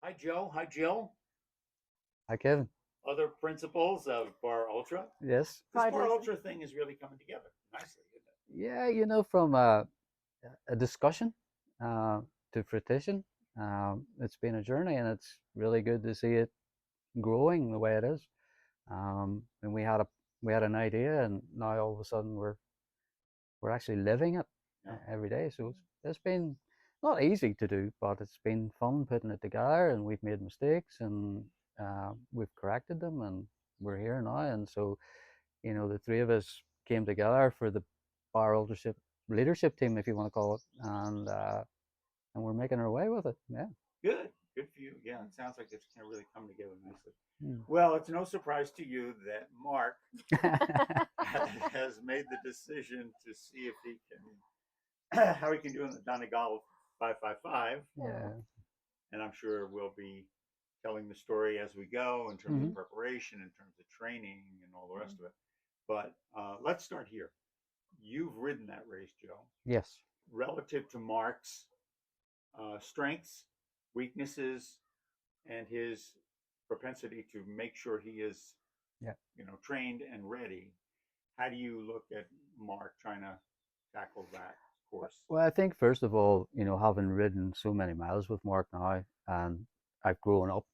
Hi, Joe. Hi, Jill. Hi, Kevin. Other principals of BarrUltra. Yes. This Proudly so. BarrUltra thing is really coming together nicely, isn't Yeah, from a discussion uh, to fruition, it's been a journey, and it's really good to see it growing the way it is. And we had an idea, and now all of a sudden we're actually living it it? Yeah. every day. So it's been not easy to do, but it's been fun putting it together. And we've made mistakes, and we've corrected them, and we're here now. And so the three of us came together for the bar leadership team, if you want to call it, and we're making our way with it. Yeah. Good. Good for you. Yeah, it sounds like it's going to really come together nicely. Mm. Well, it's no surprise to you that Mark has made the decision to see if he can, how he can do in the Donegal 555. Yeah. And I'm sure we'll be telling the story as we go in terms of Hmm. preparation, in terms of training, and all the rest of it. But let's start here. You've ridden that race, Joe. Yes. Relative to Mark's strengths, weaknesses, and his propensity to make sure he is, Yeah. trained and ready. How do you look at Mark trying to tackle that course? Well, I think first of all, having ridden so many miles with Mark now, and I've grown up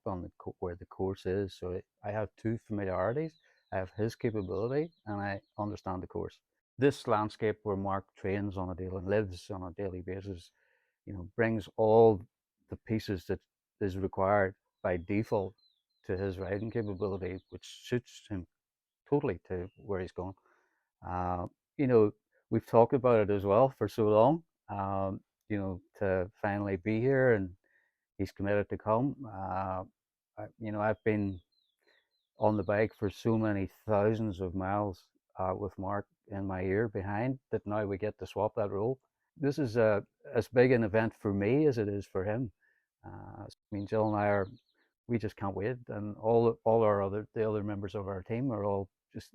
on where the course is, so I have two familiarities. I have his capability, and I understand the course. This landscape where Mark trains on a daily, lives on a daily basis, brings all the pieces that is required by default to his riding capability, which suits him totally to where he's going. Uh, you know, we've talked about it as well for so long. To finally be here, and he's committed to come. I've been on the bike for so many thousands of miles with Mark in my ear behind that now we get to swap that role. This is as big an event for me as it is for him. Jill and I we just can't wait, and all the other members of our team are all just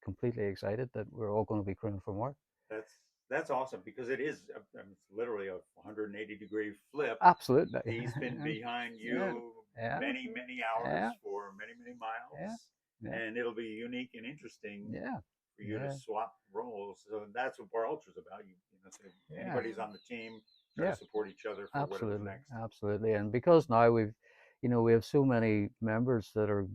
completely excited that we're all going to be crewing for Mark. That's that's awesome because it is. I mean, it's literally a 180-degree flip. Absolutely. He's been behind Yeah, you yeah, many hours yeah, for many yeah, miles, yeah, and it'll be unique and interesting yeah, for you to yeah, swap roles. So that's what Bar Ultra's about. So yeah, anybody's on the team, try to yeah. support each other for whatever's Absolutely, next. absolutely. And because now we have so many members that are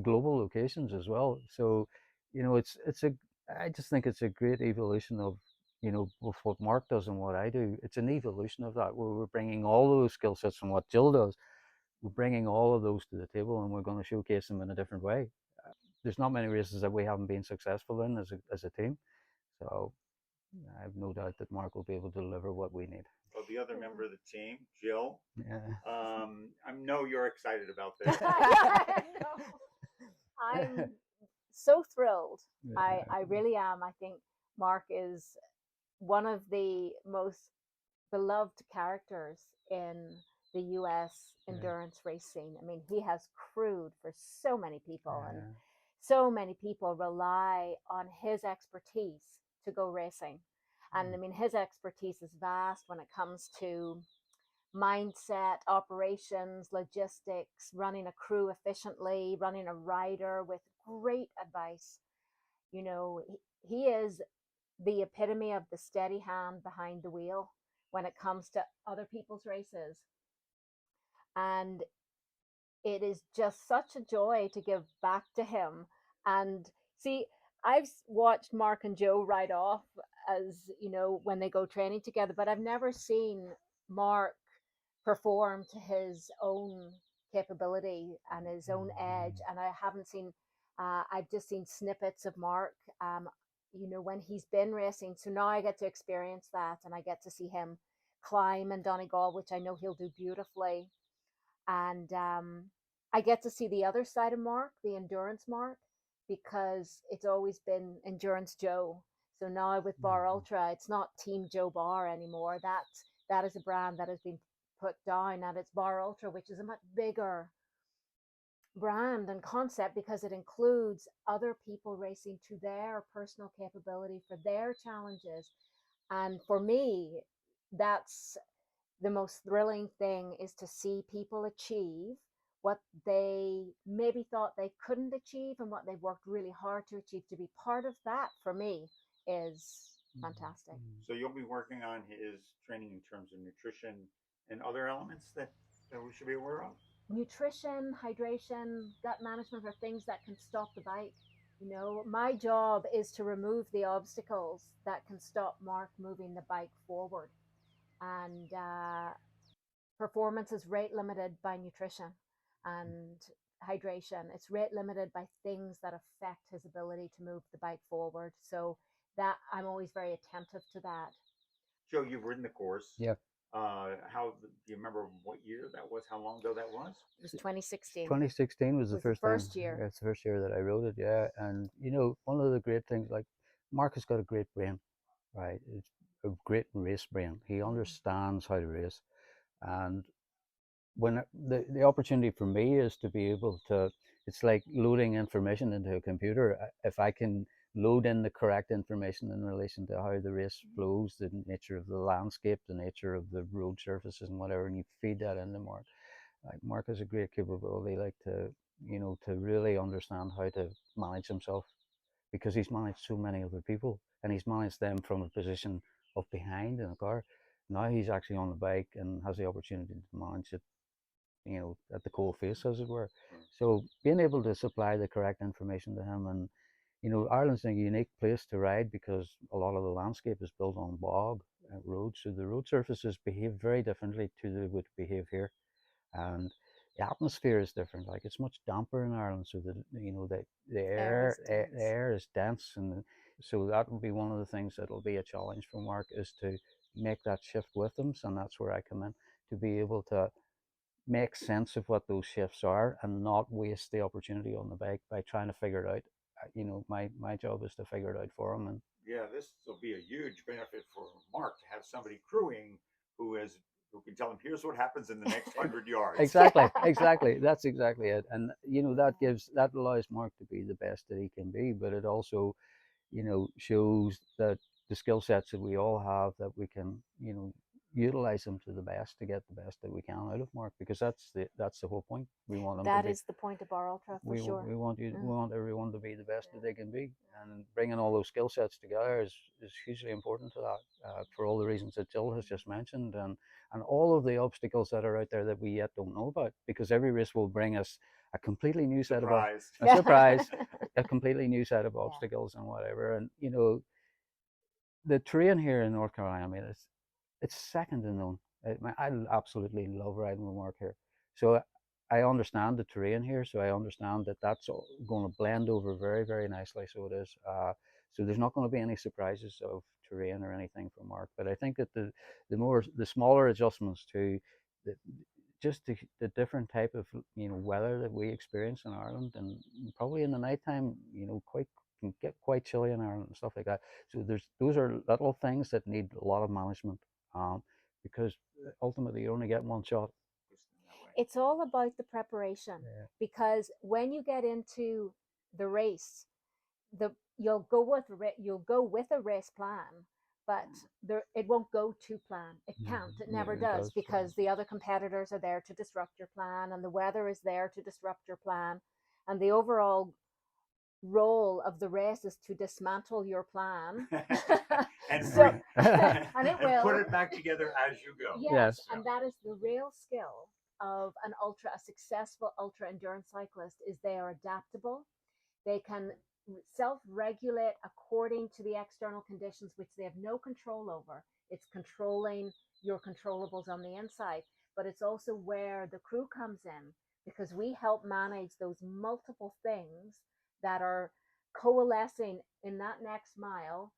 global locations as well. So, I just think it's a great evolution of, of what Mark does and what I do. It's an evolution of that, where we're bringing all those skill sets from what Jill does. We're bringing all of those to the table, and we're going to showcase them in a different way. There's not many races that we haven't been successful in as a team. So I have no doubt that Mark will be able to deliver what we need. Well, the other member of the team, Jill, Yeah. I know you're excited about this. I know. I'm so thrilled. I, Yeah. I really am. I think Mark is one of the most beloved characters in the US Yeah. endurance race scene. I mean, he has crewed for so many people, and Yeah. so many people rely on his expertise to go racing. And I mean, his expertise is vast when it comes to mindset, operations, logistics, running a crew efficiently, running a rider with great advice. He is the epitome of the steady hand behind the wheel when it comes to other people's races. And it is just such a joy to give back to him. And see, I've watched Mark and Joe ride off as, when they go training together, but I've never seen Mark perform to his own capability and his own edge. And I haven't seen, I've just seen snippets of Mark, when he's been racing. So now I get to experience that, and I get to see him climb in Donegal, which I know he'll do beautifully. And I get to see the other side of Mark, the endurance Mark, because it's always been endurance Joe. So now with BarrUltra, it's not Team Joe Barr anymore. That is a brand that has been put down, and it's BarrUltra, which is a much bigger brand and concept because it includes other people racing to their personal capability for their challenges. And for me, that's the most thrilling thing is to see people achieve what they maybe thought they couldn't achieve and what they've worked really hard to achieve. To be part of that for me is fantastic. So you'll be working on his training in terms of nutrition and other elements that we should be aware of. Nutrition, hydration, gut management are things that can stop the bike. You know, my job is to remove the obstacles that can stop Mark moving the bike forward. And performance is rate limited by nutrition and hydration. It's rate limited by things that affect his ability to move the bike forward. So that I'm always very attentive to that. Joe, you've ridden the course. Yeah. How do you remember what year that was? How long ago that was? It was 2016. 2016 was the Was the first first time. year. Yeah, it's the first year that I rode it. Yeah, and you know, one of the great things, like Mark has got a great brain, right? It's a great race brain. He understands how to race, and when the opportunity for me is to be able to, it's like loading information into a computer. If I can load in the correct information in relation to how the race flows, the nature of the landscape, the nature of the road surfaces and whatever, and you feed that into Mark. Like Mark has a great capability, like to, you know, to really understand how to manage himself, because he's managed so many other people and he's managed them from a position of behind in a car. Now he's actually on the bike and has the opportunity to manage it, you know, at the coal face, as it were. So being able to supply the correct information to him, and you know, Ireland's a unique place to ride because a lot of the landscape is built on bog roads, so the road surfaces behave very differently to the would behave here, and the atmosphere is different. Like it's much damper in Ireland, so that, you know, the air is dense, and so that will be one of the things that will be a challenge for Mark, is to make that shift with them, and that's where I come in, to be able to make sense of what those shifts are and not waste the opportunity on the bike by trying to figure it out. You know, my job is to figure it out for him. And Yeah, this will be a huge benefit for Mark to have somebody crewing who can tell him, here's what happens in the next 100 yards. exactly, that's exactly it. And you know, that allows Mark to be the best that he can be, but it also, you know, shows that the skill sets that we all have, that we can, you know, utilize them to the best, to get the best that we can out of Mark, because that's the whole point. We want them That to be, is the point of BarrUltra, for sure. we want everyone to be the best that they can be, and bringing all those skill sets together is hugely important to that, for all the reasons that Jill has just mentioned, and all of the obstacles that are out there that we yet don't know about, because every race will bring us a completely new set of a surprise, a completely new set of obstacles and whatever. And you know, the terrain here in North Carolina, I mean, it's second to none. I absolutely love riding with Mark here. So I understand the terrain here, so I understand that that's going to blend over very, very nicely. So it is. So there's not going to be any surprises of terrain or anything for Mark. But I think that the smaller adjustments to the, just the different type of, you know, weather that we experience in Ireland, and probably in the nighttime, you know, can get quite chilly in Ireland and stuff like that. So those are little things that need a lot of management, because ultimately you only get one shot. It's all about the preparation, because when you get into the race, you'll go with a race plan, but it won't go to plan. It can't. It never does, because the other competitors are there to disrupt your plan, and the weather is there to disrupt your plan, and the overall role of the race is to dismantle your plan and it will put it back together as you go. Yes. And that is the real skill of a successful ultra endurance cyclist, is they are adaptable. They can self-regulate according to the external conditions, which they have no control over. It's controlling your controllables on the inside, but it's also where the crew comes in, because we help manage those multiple things that are coalescing in that next mile.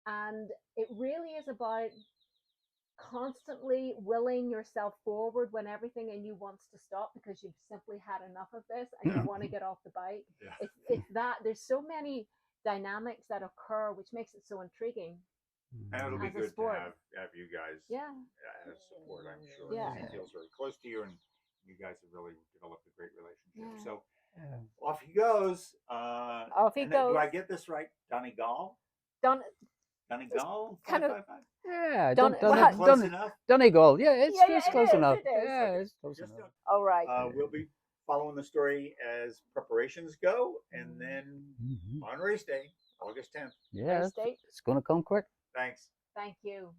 And it really is about constantly willing yourself forward when everything in you wants to stop, because you've simply had enough of this and you want to get off the bike. It's that there's so many dynamics that occur, which makes it so intriguing. And it'll be good to have you guys as support, I'm sure. He feels very close to you, and you guys have really developed a great relationship. So off he goes. Off he goes. Do I get this right? Donegal? Donegal kind of- 555. Yeah, Done- Is that close enough? Donegal. Yeah, it's Yeah, it's it close is, enough. it is. Yeah, Okay. it's close Just enough. All right. we'll be following the story as preparations go, and then Mhm. on race day, August 10th. Yeah, Race date. it's gonna come quick. Thanks. Thank you.